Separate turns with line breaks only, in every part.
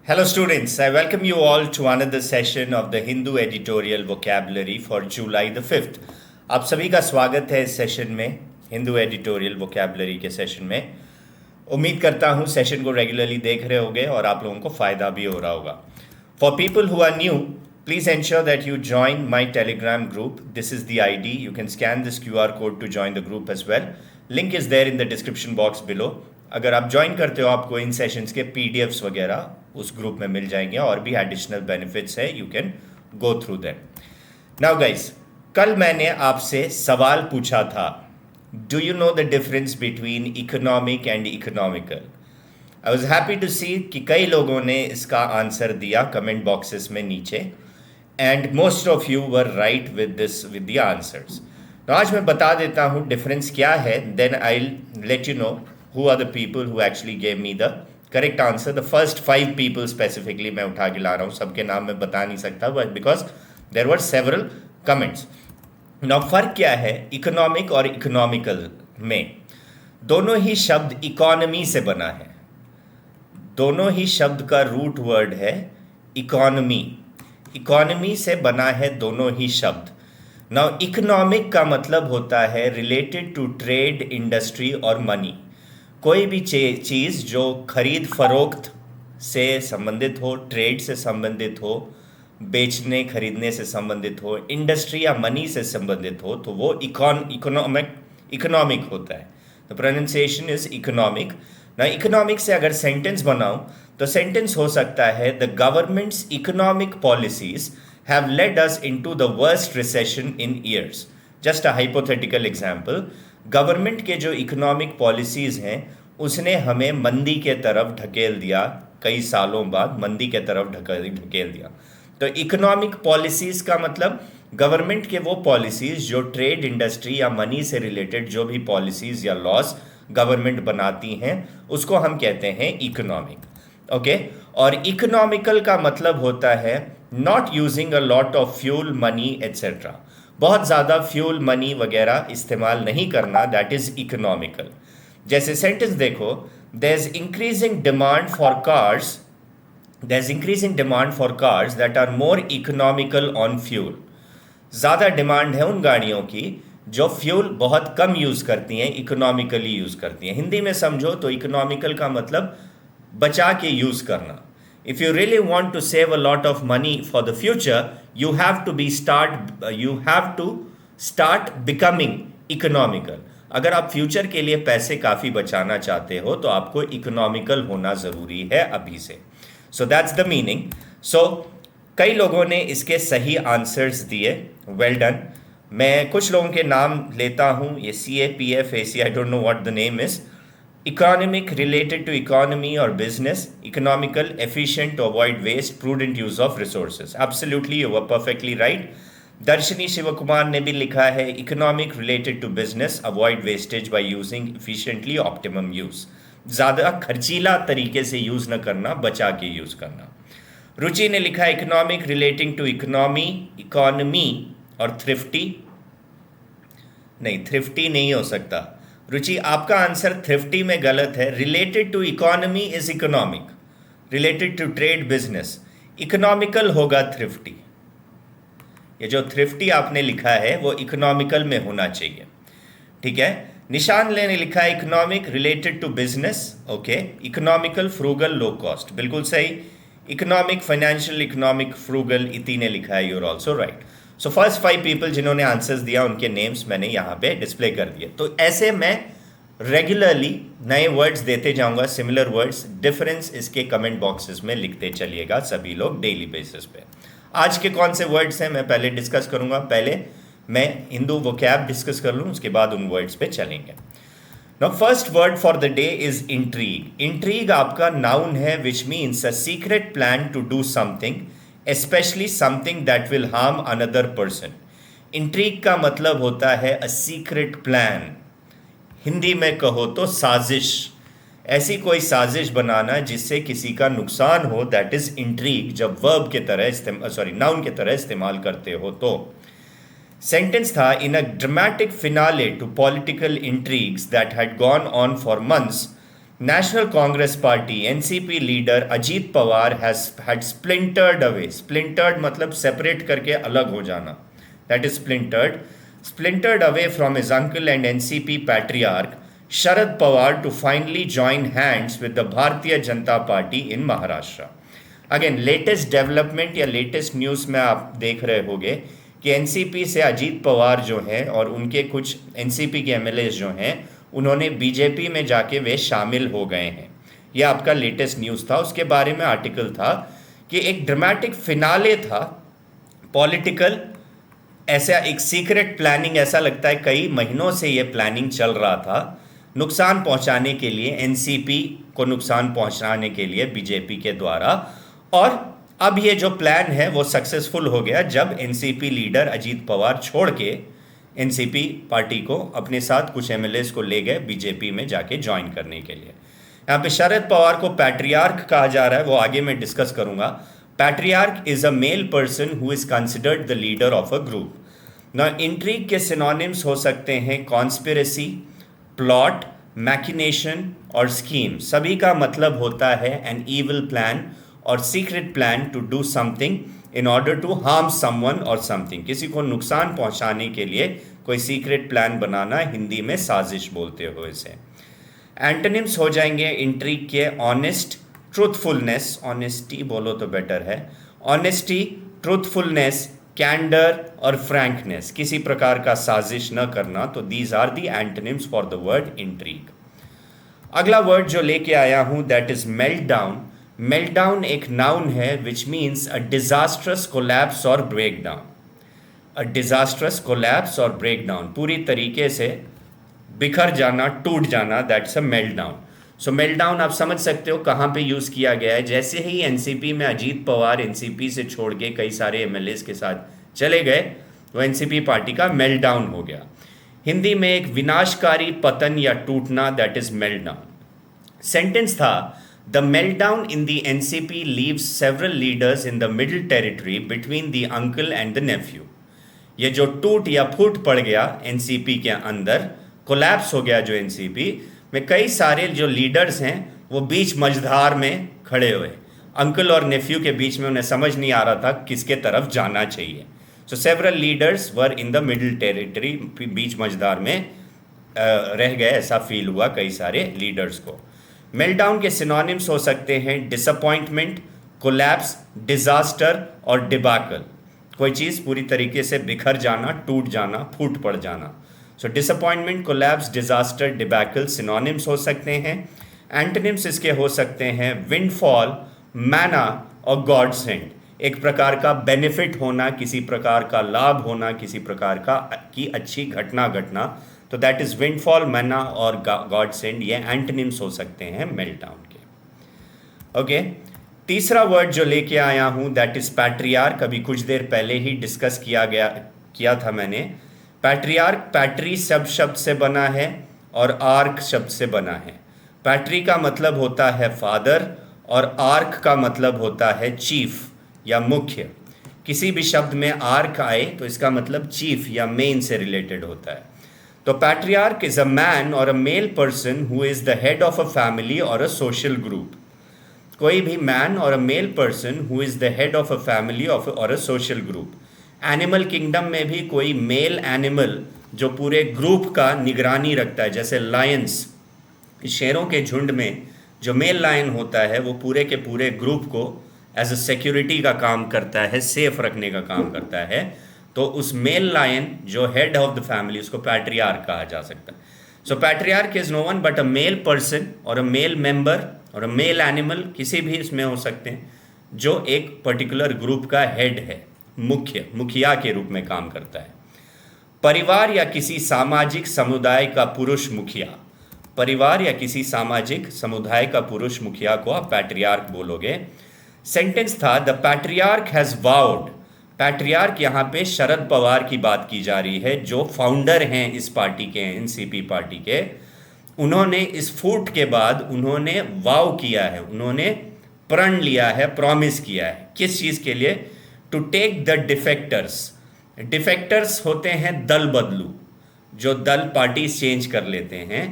Hello, students. I welcome you all to another session of the Hindu Editorial Vocabulary for July the 5th. आप सभी का स्वागत है इस सेशन में, हिंदू एडिटोरियल वोकैबुलरी के सेशन में। उम्मीद करता हूँ सेशन को रेगुलरली देख रहे होंगे और आप लोगों को फ़ायदा भी हो रहा होगा। For people who are new, please ensure that you join my Telegram group. This is the ID. You can scan this QR code to join the group as well. Link is there in the description box below. अगर आप join करते हो आपको इन sessions के PDFs वगैरह उस group में मिल जाएंगे और भी एडिशनल बेनिफिट्स है, you can go through them. Now guys, कल मैंने आपसे सवाल पूछा था, do you know the difference between economic and economical. I was happy to see कि कई लोगों ने इसका आंसर दिया कमेंट बॉक्सेस में नीचे, and most of you were right with the answers. तो आज मैं बता देता हूँ डिफरेंस क्या है, then I let you know who are the people who actually gave me the correct answer. The first 5 people specifically मैं उठा के ला रहा हूँ, सबके नाम मैं बता नहीं सकता, but because there were several comments. Now फर्क क्या है इकोनॉमिक और इकोनॉमिकल में? दोनों ही शब्द इकोनॉमी से बना है, दोनों ही शब्द का रूट वर्ड है इकोनॉमी, इकोनॉमी से बना है दोनों ही शब्द। नाउ इकोनॉमिक का मतलब होता है रिलेटेड टू ट्रेड, इंडस्ट्री और मनी। कोई भी चीज़ जो खरीद फरोख्त से संबंधित हो, ट्रेड से संबंधित हो, बेचने खरीदने से संबंधित हो, इंडस्ट्री या मनी से संबंधित हो, तो वो इकोनॉमिक होता है। The pronunciation is economic. ना इकोनॉमिक से अगर सेंटेंस बनाऊं तो सेंटेंस हो सकता है, the governments economic policies have led us into the worst recession in years. Just a hypothetical example, government के जो इकोनॉमिक पॉलिसीज़ हैं उसने हमें मंदी के तरफ ढकेल दिया, कई सालों बाद मंदी के तरफ ढकेल दिया। तो इकोनॉमिक पॉलिसीज़ का मतलब गवर्नमेंट के वो पॉलिसीज़ जो ट्रेड, इंडस्ट्री या मनी से रिलेटेड जो भी पॉलिसीज़ या लॉस गवर्नमेंट बनाती हैं उसको हम कहते हैं इकोनॉमिक। ओके, और इकोनॉमिकल का मतलब होता है not using a lot of fuel, money etcetera. बहुत ज़्यादा फ्यूल, मनी वगैरह इस्तेमाल नहीं करना, दैट इज़ इकोनॉमिकल। जैसे सेंटेंस देखो, there is increasing demand for cars, there is increasing demand for cars that are more economical on fuel. ज़्यादा demand है उन गाड़ियों की जो फ्यूल बहुत कम यूज़ करती हैं, इकोनॉमिकली यूज़ करती हैं। हिंदी में समझो तो इकोनॉमिकल का मतलब बचा के यूज़ करना। If you really want to save a lot of money for the future, you have to start becoming economical. अगर आप फ्यूचर के लिए पैसे काफ़ी बचाना चाहते हो तो आपको इकोनॉमिकल होना ज़रूरी है अभी से। So that's the meaning. So कई लोगों ने इसके सही आंसर्स दिए, well done. मैं कुछ लोगों के नाम लेता हूँ, ये CAPF, AC, I don't know what the name is. Economic related to economy or business, economical, efficient to avoid waste, prudent use of resources. Absolutely, you were perfectly right. दर्शनी शिवकुमार ने भी लिखा है economic related to business, avoid wastage by using efficiently, optimum use. ज़्यादा खर्चीला तरीके से use न करना, बचा के यूज़ करना। रुचि ने लिखा economic relating to economy और thrifty। नहीं, thrifty नहीं हो सकता। रुचि, आपका आंसर थ्रिफ्टी में गलत है। Related to economy is economic, related to trade, business. Economical होगा थ्रिफ्टी। ये जो थ्रिफ्टी आपने लिखा है वो इकोनॉमिकल में होना चाहिए, ठीक है। निशान ने लिखा है economic related to business, okay. Economical, frugal, low cost, बिल्कुल सही। इकोनॉमिक, फाइनेंशियल, इकोनॉमिक, फ्रूगल, इति ने लिखा है, you're also right. So first 5 people जिन्होंने आंसर्स दिया उनके नेम्स मैंने यहाँ पे डिस्प्ले कर दिए। तो ऐसे मैं रेगुलरली नए वर्ड्स देते जाऊँगा, सिमिलर वर्ड्स। डिफरेंस इसके कमेंट बॉक्सेस में लिखते चलिएगा सभी लोग डेली बेसिस पे। आज के कौन से वर्ड्स हैं मैं पहले डिस्कस करूँगा। पहले मैं हिंदू वोकैब डिस्कस कर लूँ, उसके बाद उन वर्ड्स पे चलेंगे। Now first word for the day is intrigue. Intrigue आपका नाउन है which means a secret plan to do something, especially something that will harm another person. Intrigue का मतलब होता है a secret plan. हिंदी में कहो तो साजिश, ऐसी कोई साजिश बनाना जिससे किसी का नुकसान हो, that is intrigue। जब वर्ब के तरह नाउन के तरह इस्तेमाल करते हो तो। सेंटेंस था, in a dramatic finale to political intrigues that had gone on for months, National Congress Party NCP leader Ajit Pawar has had splintered away. Splintered मतलब separate करके अलग हो जाना. That is splintered. Splintered away from his uncle and NCP patriarch Sharad Pawar to finally join hands with the Bharatiya Janata Party in Maharashtra. Again, latest development या latest news में आप देख रहे होंगे कि एनसीपी से अजीत पवार जो हैं और उनके कुछ एनसीपी के एमएलए जो हैं उन्होंने बीजेपी में जाके वे शामिल हो गए हैं. यह आपका लेटेस्ट न्यूज़ था. उसके बारे में आर्टिकल था कि एक ड्रामेटिक फिनाले था पॉलिटिकल, ऐसा एक सीक्रेट प्लानिंग, ऐसा लगता है कई महीनों से ये प्लानिंग चल रहा था नुकसान पहुंचाने के लिए, एनसीपी को नुकसान पहुंचाने के लिए बीजेपी के द्वारा. और अब ये जो प्लान है वो सक्सेसफुल हो गया जब एनसीपी लीडर अजीत पवार छोड़ के एनसीपी पार्टी को अपने साथ कुछ एमएलएस को ले गए बीजेपी में जाके ज्वाइन करने के लिए. यहाँ पे शरद पवार को पैट्रियार्क कहा जा रहा है, वो आगे मैं डिस्कस करूंगा. Patriarch is a male person who is considered the leader of a group. ना इंट्रीग के सिनोनिम्स हो सकते हैं कॉन्स्पिरेसी, प्लॉट, मैकिनेशन और स्कीम. सभी का मतलब होता है an evil plan or secret plan to do something in order to harm someone or something. किसी को नुकसान पहुंचाने के लिए कोई सीक्रेट प्लान बनाना, हिंदी में साजिश बोलते हो इसे. एंटोनिम्स हो जाएंगे इंट्रीग के ऑनेस्ट, ट्रूथफुलनेस, ऑनेस्टी बोलो तो बेटर है, ऑनेस्टी, ट्रूथफुलनेस, कैंडर और फ्रैंकनेस, किसी प्रकार का साजिश न करना. तो these are the antonyms for the word intrigue. अगला वर्ड जो लेके आया हूं that is meltdown. Meltdown एक नाउन है which means a disastrous collapse or breakdown. A disastrous collapse or breakdown, पूरी तरीके से बिखर जाना, टूट जाना, that's a meltdown. So meltdown आप समझ सकते हो कहाँ पे यूज़ किया गया है. जैसे ही एनसीपी में अजीत पवार एनसीपी से छोड़ के कई सारे एमएलएस के साथ चले गए तो एनसीपी पार्टी का मेल्टडाउन हो गया. हिंदी में एक विनाशकारी पतन या टूटना, दैट इज मेल्टडाउन. सेंटेंस था The meltdown in the NCP leaves several leaders in the middle territory between the uncle and the nephew. ये जो टूट या फूट पड़ गया एनसीपी के अंदर, कोलैप्स हो गया जो एनसीपी में, कई सारे जो लीडर्स हैं वो बीच मझधार में खड़े हुए. अंकल और नेफ्यू के बीच में उन्हें समझ नहीं आ रहा था किसके तरफ जाना चाहिए. So several leaders were in the middle territory, बीच मझधार में रह गए, ऐसा फील हुआ कई सारे लीडर्स को. मेल्टडाउन के सिनोनिम्स हो सकते हैं डिसअपॉइंटमेंट, कोलैप्स, डिजास्टर और डिबाकल. कोई चीज़ पूरी तरीके से बिखर जाना, टूट जाना, फूट पड़ जाना. So disappointment, collapse, disaster, debacle synonyms हो सकते हैं. एंटोनिम्स इसके हो सकते हैं विंडफॉल, मैना और गॉड सेंड. एक प्रकार का बेनिफिट होना, किसी प्रकार का लाभ होना, किसी प्रकार की अच्छी घटना घटना. तो दैट इज विंडफॉल, मैना और गॉड सेंड, ये एंटोनिम्स हो सकते हैं मेल्टडाउन के. ओके, तीसरा वर्ड जो लेके आया हूं दैट इज पैट्रियार्क. अभी कुछ देर पहले ही डिस्कस किया था मैंने. पैट्रियार्क, पैट्री शब्द से बना है और आर्क शब्द से बना है. पैट्री का मतलब होता है फादर और आर्क का मतलब होता है चीफ या मुख्य. किसी भी शब्द में आर्क आए तो इसका मतलब चीफ या मेन से रिलेटेड होता है. तो पैट्रियार्क इज अ मैन और a male person who is the head of a family और अ सोशल ग्रुप. कोई भी मैन और a male person who is the head of a family और a social group. Animal kingdom में भी कोई mail animal जो पूरे ग्रुप का निगरानी रखता है, जैसे लायंस, शेरों के झुंड में जो मेल लायन होता है वो पूरे के पूरे ग्रुप को एज अ सिक्योरिटी का काम करता है, सेफ रखने का काम करता है. तो उस मेल लायन जो हेड ऑफ द फैमिली, उसको पैट्रियार्क कहा जा सकता है. So patriarch is no one but a male person और अ मेल मेंबर और अ मेल एनिमल, किसी भी इसमें हो सकते हैं, जो एक पर्टिकुलर ग्रुप का हेड है, मुखिया के रूप में काम करता है. परिवार या किसी सामाजिक समुदाय का पुरुष मुखिया. परिवार या किसी सामाजिक समुदाय का पुरुष मुखिया को आप पैट्रियार्क बोलोगे. सेंटेंस था the patriarch has vowed. Patriarch यहाँ पे शरद पवार की बात की जा रही है जो फाउंडर हैं इस पार्टी के, एनसीपी पार्टी के. उन्होंने इस फूट के बाद उन्होंने वाव किया है, उन्होंने प्रण लिया है, प्रॉमिस किया है. किस चीज़ के लिए? To take the defectors. Defectors होते हैं दल बदलू, जो दल पार्टी चेंज कर लेते हैं.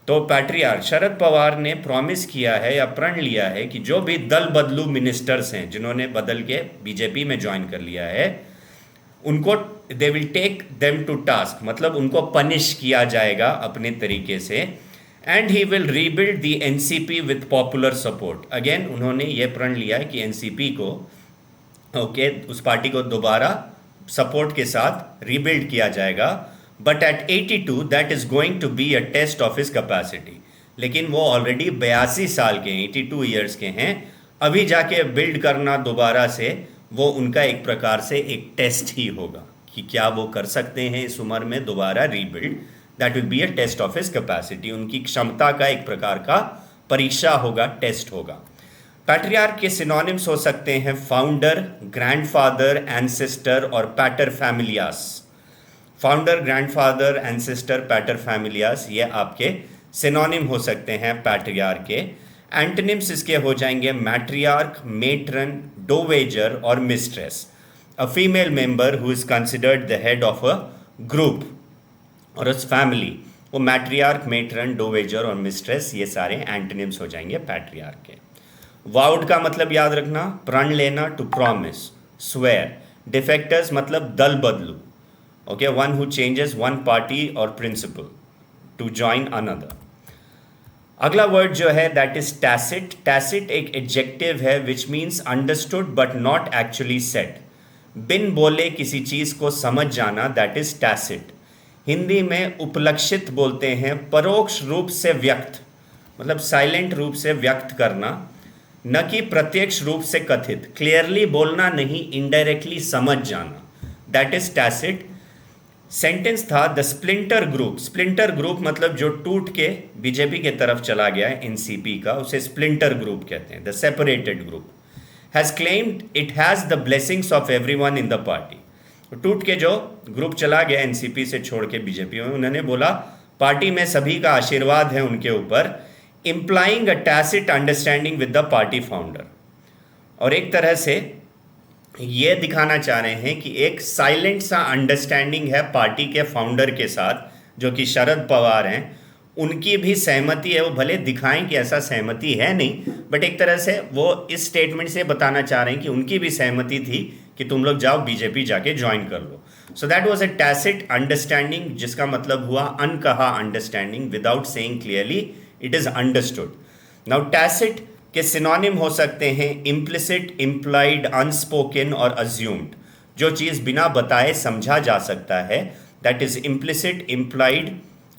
तो पैट्रियार्क शरद पवार ने प्रॉमिस किया है या प्रण लिया है कि जो भी दल बदलू मिनिस्टर्स हैं जिन्होंने बदल के बीजेपी में ज्वाइन कर लिया है, उनको they will take them to task, मतलब उनको पनिश किया जाएगा अपने तरीके से। And he will rebuild the NCP with popular support. Again उन्होंने ये प्रण लिया है कि एनसीपी को उस पार्टी को दोबारा सपोर्ट के साथ रीबिल्ड किया जाएगा। But at 82 that is going to be a test of his capacity. लेकिन वो ऑलरेडी 82 साल के हैं, 82 ईयर्स के हैं, अभी जाके बिल्ड करना दोबारा से वो उनका एक प्रकार से एक टेस्ट ही होगा कि क्या वो कर सकते हैं इस उम्र में दोबारा rebuild. That will be a test of his capacity. उनकी क्षमता का एक प्रकार का परीक्षा होगा, टेस्ट होगा। पैट्रियार्क के सिनोनिम्स हो सकते हैं फाउंडर, ग्रैंडफादर, एंसेस्टर और पैटर फैमिलियास। फाउंडर, ग्रैंडफादर, एंसेस्टर, पैटर फैमिलियास, ये आपके सिनोनिम हो सकते हैं पैट्रियार्क के। एंटोनिम्स इसके हो जाएंगे मैट्रियार्क, मेट्रन, डोवेजर और mistress. A female member who is considered the head of a group और उस फैमिली, वो मैट्रियार्क, मेट्रन, डोवेजर और मिस्ट्रेस, ये सारे एंटोनिम्स हो जाएंगे पैट्रियार्क के। वाउड का मतलब याद रखना, प्रण लेना, टू प्रॉमिस, स्वेयर। डिफेक्टर्स मतलब दल बदलू, okay, one who changes one party और प्रिंसिपल टू जॉइन अनदर। अगला वर्ड जो है दैट इज टैसिट। टैसिट एक एडजेक्टिव है which means understood but not actually said. बिन बोले किसी चीज को समझ जाना, दैट इज टैसिट। हिंदी में उपलक्षित बोलते हैं, परोक्ष रूप से व्यक्त, मतलब साइलेंट रूप से व्यक्त करना, न कि प्रत्यक्ष रूप से कथित। क्लियरली बोलना नहीं, इनडायरेक्टली समझ जाना, दैट इज टैसिट। सेंटेंस था the splinter group. Splinter group मतलब जो टूट के बीजेपी के तरफ चला गया है एनसीपी का, उसे स्प्लिंटर ग्रुप कहते हैं, the separated group. Has claimed it has the blessings of everyone in the party. टूट के जो ग्रुप चला गया एनसीपी से छोड़ के बीजेपी में, उन्होंने बोला पार्टी में सभी का आशीर्वाद है उनके ऊपर, implying a tacit understanding with the party founder। और एक तरह से ये दिखाना चाह रहे हैं कि एक साइलेंट सा अंडरस्टैंडिंग है पार्टी के फाउंडर के साथ, जो कि शरद पवार हैं। उनकी भी सहमति है, वो भले दिखाएं कि ऐसा सहमति है नहीं, बट एक तरह से वो इस स्टेटमेंट से बताना चाह रहे हैं कि उनकी भी सहमति थी कि तुम लोग जाओ बीजेपी जाके ज्वाइन कर लो। So that was a tacit understanding, जिसका मतलब हुआ अनकहा understanding, without saying clearly it is understood. Now tacit के सिनोनिम हो सकते हैं इम्प्लिसिट, इम्प्लाइड, अनस्पोकन और अज्यूम्ड। जो चीज़ बिना बताए समझा जा सकता है, that is implicit, implied,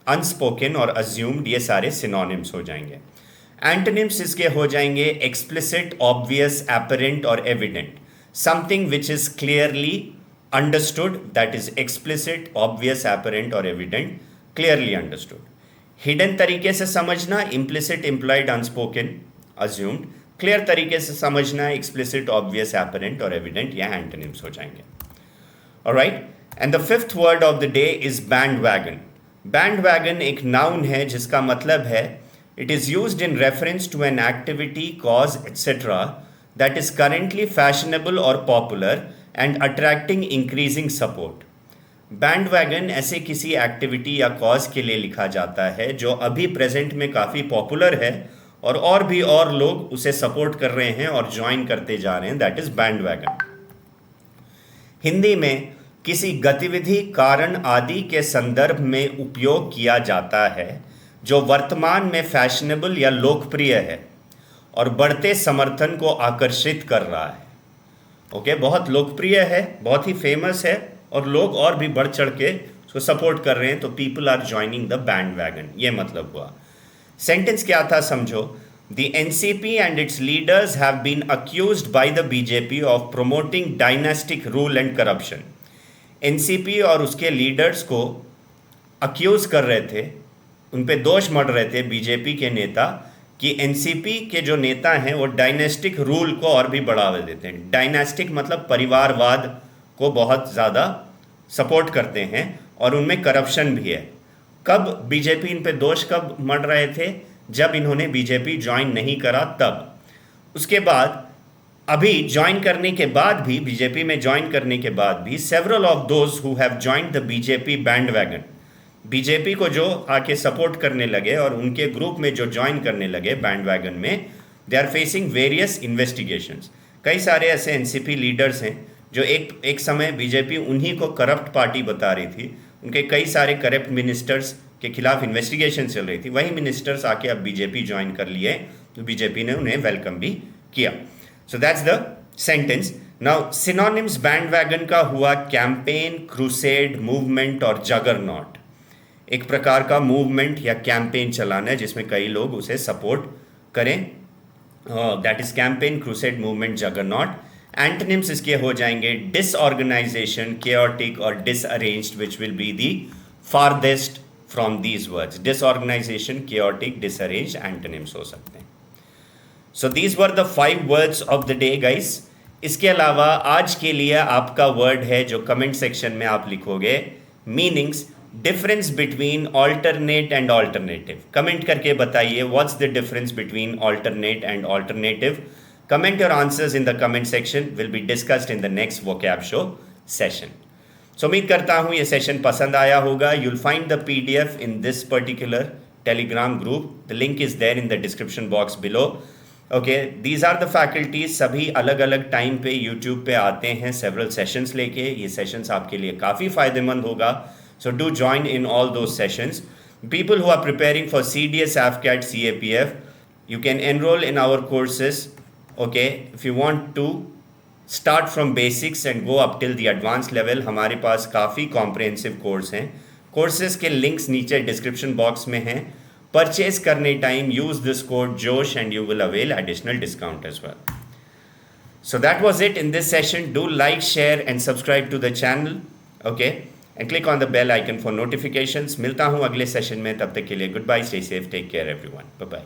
unspoken और अज्यूम्ड, ये सारे सिनोनिम्स हो जाएंगे। एंटोनिम्स इसके हो जाएंगे एक्सप्लिसिट, ऑब्वियस, एपरेंट और evident. Something which is clearly understood, that is explicit, obvious, apparent और एविडेंट, क्लियरली अंडरस्टूड। हिडन तरीके से समझना, implicit, implied, unspoken, assumed. Clear तरीके से समझना, एक्सप्लिसिट, ऑब्वियस, एपरेंट और एविडेंट, यह एंटोनिम्स हो जाएंगे। Alright, and the fifth word of the day is bandwagon. Bandwagon एक नाउन है जिसका मतलब है it is used in reference to an activity, cause etcetera that is currently fashionable और popular and attracting increasing support. Bandwagon ऐसे किसी activity या cause के लिए लिखा जाता है जो अभी प्रेजेंट में काफ़ी पॉपुलर है और भी और लोग उसे सपोर्ट कर रहे हैं और ज्वाइन करते जा रहे हैं, दैट इज बैंडवैगन। हिंदी में किसी गतिविधि, कारण आदि के संदर्भ में उपयोग किया जाता है जो वर्तमान में फैशनेबल या लोकप्रिय है और बढ़ते समर्थन को आकर्षित कर रहा है। ओके, बहुत लोकप्रिय है, बहुत ही फेमस है और लोग और भी बढ़ चढ़ के उसको सपोर्ट कर रहे हैं, तो people are joining the bandwagon, ये मतलब हुआ। सेंटेंस क्या था समझो, the NCP and its leaders have been accused by the BJP of promoting dynastic rule and corruption. NCP और उसके लीडर्स को अक्यूज कर रहे थे, उन पे दोष मढ़ रहे थे बीजेपी के नेता कि एनसीपी के जो नेता हैं वो डायनास्टिक रूल को और भी बढ़ावा देते हैं। डायनास्टिक मतलब परिवारवाद को बहुत ज़्यादा सपोर्ट करते हैं और उनमें करप्शन भी है। कब बीजेपी इन पे दोष कब मढ़ रहे थे, जब इन्होंने बीजेपी ज्वाइन नहीं करा तब। उसके बाद अभी ज्वाइन करने के बाद भी, बीजेपी में ज्वाइन करने के बाद भी, several of those who have joined the BJP bandwagon, BJP को जो आके सपोर्ट करने लगे और उनके ग्रुप में जो ज्वाइन करने लगे बैंड वैगन में, they are facing various investigations. कई सारे ऐसे एनसीपी लीडर्स हैं जो एक समय बीजेपी उन्हीं को करप्ट पार्टी बता रही थी, उनके कई सारे करप्ट मिनिस्टर्स के खिलाफ इन्वेस्टिगेशन चल रही थी, वही मिनिस्टर्स आके अब बीजेपी ज्वाइन कर लिए, तो बीजेपी ने उन्हें वेलकम भी किया। So that's the sentence. Now synonyms band wagon का हुआ कैंपेन, क्रूसेड, मूवमेंट और जगरनॉट। एक प्रकार का मूवमेंट या कैंपेन चलाना है जिसमें कई लोग उसे सपोर्ट करें, that is campaign, crusade, movement, juggernaut. Antonyms इसके हो जाएंगे डिसऑर्गेनाइजेशन, केओटिक और disarranged, which will be the farthest from these words. Disorganisation, chaotic, disarranged antonyms हो सकते हैं। So these were the 5 words of the day guys. इसके अलावा आज के लिए आपका वर्ड है जो कमेंट सेक्शन में आप लिखोगे, meanings, difference between alternate and alternative. Comment करके बताइए what's the difference between alternate and alternative. Comment your answers in the comment section, will be discussed in the next vocab show session. So उम्मीद करता हूँ ये session पसंद आया होगा। You'll find the PDF in this particular Telegram group. The link is there in the description box below. Okay, these are the faculties. सभी अलग अलग टाइम पे YouTube पे आते हैं several sessions लेके। ये sessions आपके लिए काफ़ी फ़ायदेमंद होगा। So do join in all those sessions. People who are preparing for CDS, AFCAT, CAPF, you can enroll in our courses. Okay, if you want to start from basics and go up till the advanced level, हमारे पास काफ़ी comprehensive course हैं। Courses के links नीचे description box में हैं। Purchase करने time use this code जोश and you will avail additional discount as well. So that was it in this session. Do like, share and subscribe to the channel. Okay, and click on the bell icon for notifications. मिलता हूँ अगले session में, तब तक के लिए goodbye, stay safe, take care everyone, bye bye.